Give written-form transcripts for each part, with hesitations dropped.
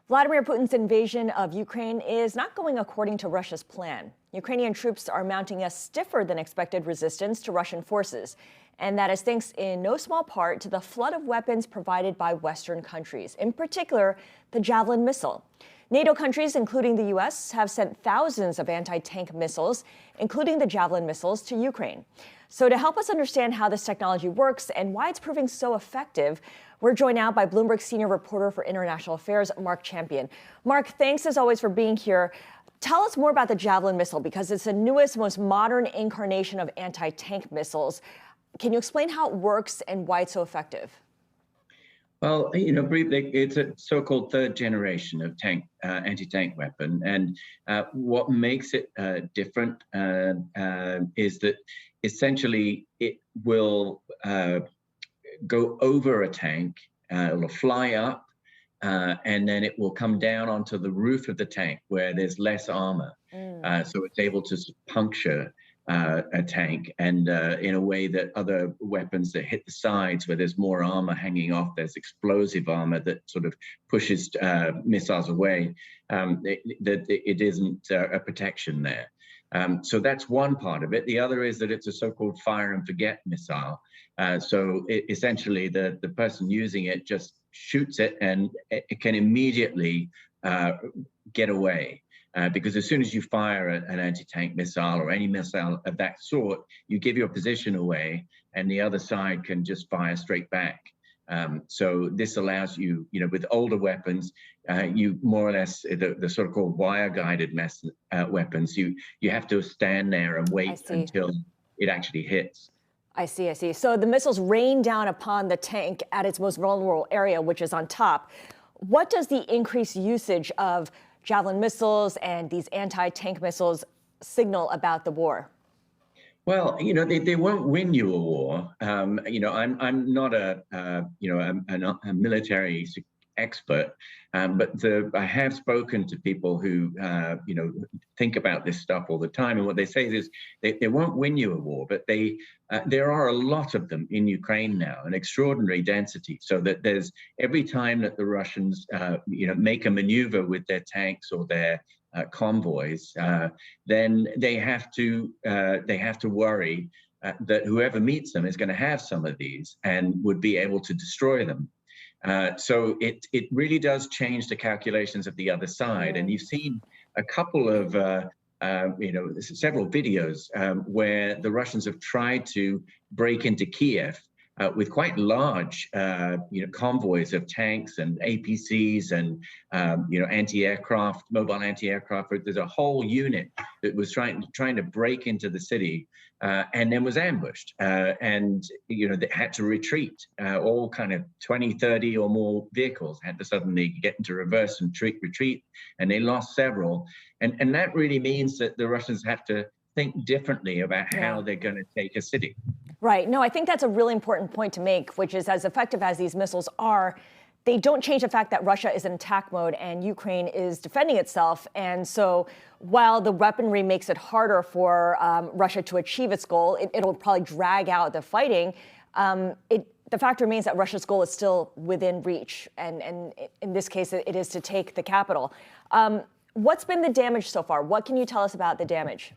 Vladimir Putin's invasion of Ukraine is not going according to Russia's plan. Ukrainian troops are mounting a stiffer than expected resistance to Russian forces. And that is thanks in no small part to the flood of weapons provided by Western countries, in particular, the Javelin missile. NATO countries, including the U.S., have sent thousands of anti-tank missiles, including the Javelin missiles, to Ukraine. So to help us understand how this technology works and why it's proving so effective, we're joined now by Bloomberg Senior Reporter for International Affairs, Marc Champion. Marc, thanks as always for being here. Tell us more about the Javelin missile because it's the newest, most modern incarnation of anti-tank missiles. Can you explain how it works and why it's so effective? Well, briefly, it's a so-called third generation of anti-tank weapon. And what makes it different is that essentially it will go over a tank, it will fly up, and then it will come down onto the roof of the tank where there's less armor. So it's able to puncture a tank, and in a way that other weapons that hit the sides where there's more armor hanging off, there's explosive armor that sort of pushes missiles away, it isn't a protection there. So that's one part of it. The other is that it's a so-called fire and forget missile. So essentially the person using it just shoots it and it can immediately get away. Because as soon as you fire an anti-tank missile or any missile of that sort, you give your position away and the other side can just fire straight back. So this allows you, with older weapons, you more or less, the so-called wire-guided weapons, you have to stand there and wait until it actually hits. I see. So the missiles rain down upon the tank at its most vulnerable area, which is on top. What does the increased usage of Javelin missiles and these anti-tank missiles signal about the war? Well, they won't win you a war. I'm not a military expert, but I have spoken to people who think about this stuff all the time, and what they say is they won't win you a war, but there are a lot of them in Ukraine now, an extraordinary density, so that there's every time that the Russians make a maneuver with their tanks or their convoys, then they have to worry that whoever meets them is going to have some of these and would be able to destroy them. So it really does change the calculations of the other side. And you've seen a couple of, several videos where the Russians have tried to break into Kiev with quite large, convoys of tanks and APCs and, mobile anti-aircraft. There's a whole unit that was trying to break into the city and then was ambushed. And, they had to retreat. All kind of 20, 30 or more vehicles had to suddenly get into reverse and retreat. And they lost several. And that really means that the Russians have to think differently about how they're going to take a city. Right. No, I think that's a really important point to make, which is as effective as these missiles are, they don't change the fact that Russia is in attack mode and Ukraine is defending itself. And so while the weaponry makes it harder for Russia to achieve its goal, it'll probably drag out the fighting. The fact remains that Russia's goal is still within reach. And in this case, it is to take the capital. What's been the damage so far? What can you tell us about the damage?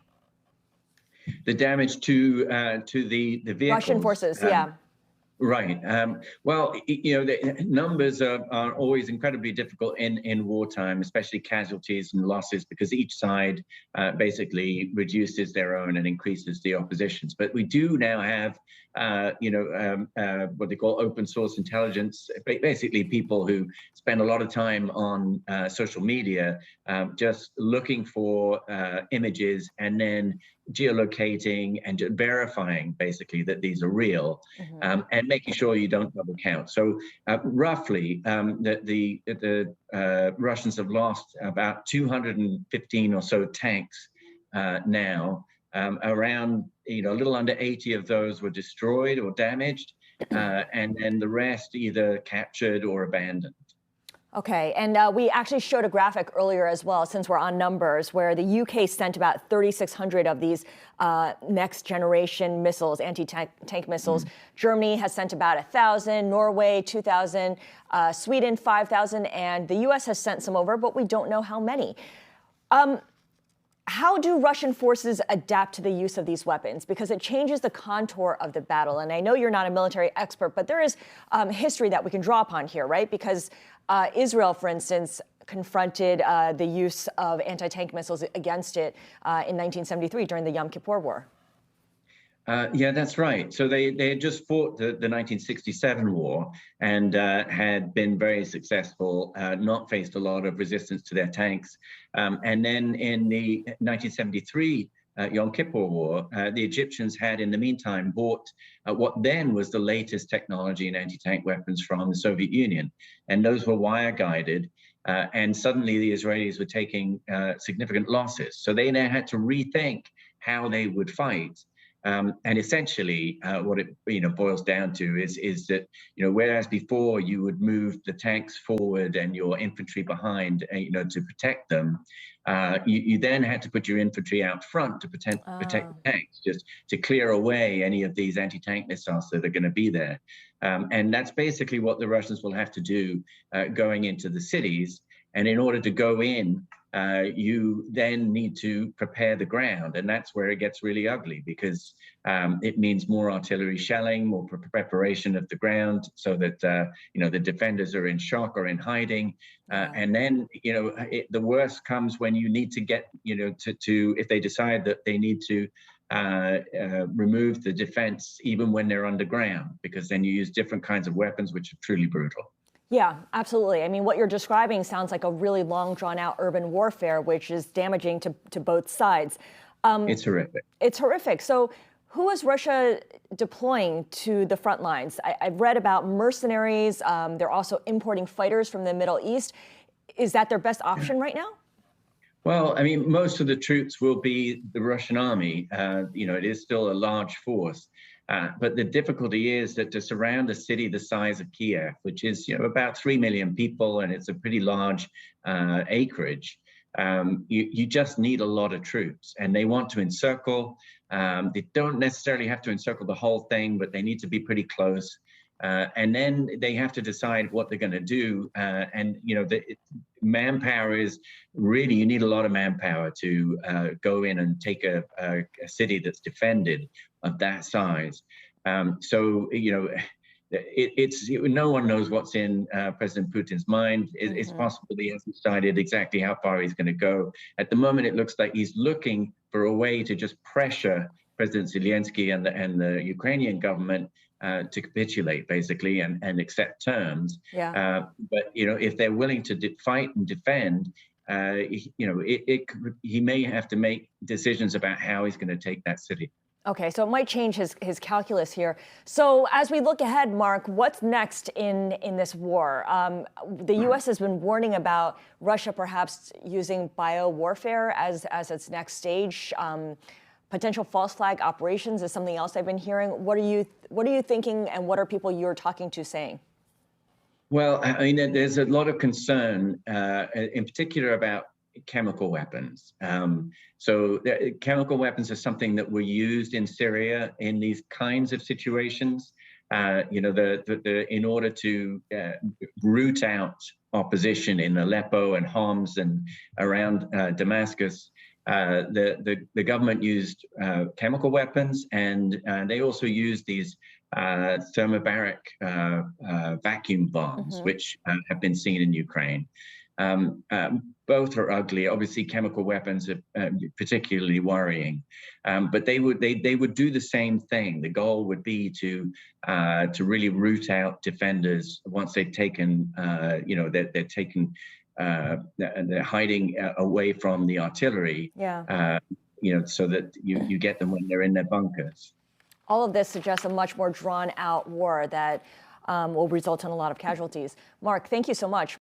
The damage to the vehicles. Russian forces, yeah. Right. Well, the numbers are always incredibly difficult in wartime, especially casualties and losses, because each side basically reduces their own and increases the opposition's. But we do now have, what they call open source intelligence, basically people who spend a lot of time on social media just looking for images and then geolocating and verifying basically that these are real, and making sure you don't double count. So roughly the Russians have lost about 215 or so tanks now. Around a little under 80 of those were destroyed or damaged, and then the rest either captured or abandoned. Okay, and we actually showed a graphic earlier as well, since we're on numbers, where the UK sent about 3,600 of these next generation missiles, anti-tank missiles. Germany has sent about 1,000, Norway 2,000, Sweden 5,000, and the US has sent some over, but we don't know how many. How do Russian forces adapt to the use of these weapons? Because it changes the contour of the battle. And I know you're not a military expert, but there is history that we can draw upon here, right? Because Israel, for instance, confronted the use of anti-tank missiles against it in 1973 during the Yom Kippur War. Yeah, that's right. So they had just fought the 1967 war and had been very successful, not faced a lot of resistance to their tanks. And then in the 1973 Yom Kippur War, the Egyptians had in the meantime bought what then was the latest technology in anti-tank weapons from the Soviet Union. And those were wire guided. And suddenly the Israelis were taking significant losses. So they now had to rethink how they would fight. And essentially, what it boils down to is that whereas before you would move the tanks forward and your infantry behind, to protect them, you then had to put your infantry out front to protect the tanks, just to clear away any of these anti-tank missiles that are going to be there. And that's basically what the Russians will have to do going into the cities. And in order to go in, you then need to prepare the ground, and that's where it gets really ugly, because it means more artillery shelling, more preparation of the ground, so that the defenders are in shock or in hiding, and then the worst comes when you need to get to if they decide that they need to remove the defense even when they're underground, because then you use different kinds of weapons which are truly brutal. Yeah, absolutely. I mean, what you're describing sounds like a really long, drawn-out urban warfare, which is damaging to both sides. It's horrific. It's horrific. So who is Russia deploying to the front lines? I've read about mercenaries. They're also importing fighters from the Middle East. Is that their best option right now? Well, I mean, most of the troops will be the Russian army. It is still a large force. But the difficulty is that to surround a city the size of Kiev, which is about 3 million people, and it's a pretty large acreage, you just need a lot of troops. And they want to encircle. They don't necessarily have to encircle the whole thing, but they need to be pretty close. And then they have to decide what they're going to do. The manpower is really, you need a lot of manpower to go in and take a city that's defended of that size. It's no one knows what's in President Putin's mind. It's possible he hasn't decided exactly how far he's going to go. At the moment, it looks like he's looking for a way to just pressure President Zelensky and the Ukrainian government to capitulate, basically, and accept terms. Yeah. But if they're willing to fight and defend, he may have to make decisions about how he's going to take that city. Okay, so it might change his calculus here. So as we look ahead, Mark, what's next in this war? The U.S. has been warning about Russia perhaps using biowarfare as its next stage. Potential false flag operations is something else I've been hearing. What are you thinking, and what are people you're talking to saying? Well, I mean, there's a lot of concern, in particular about chemical weapons. Chemical weapons are something that were used in Syria in these kinds of situations. In order to root out opposition in Aleppo and Homs and around Damascus, the government used chemical weapons, and they also used these thermobaric vacuum bombs, which have been seen in Ukraine. Both are ugly. Obviously, chemical weapons are particularly worrying, but they would do the same thing. The goal would be to really root out defenders once they've taken, they're taken. They're hiding away from the artillery. Yeah. So that you get them when they're in their bunkers. All of this suggests a much more drawn-out war that will result in a lot of casualties. Mark, thank you so much.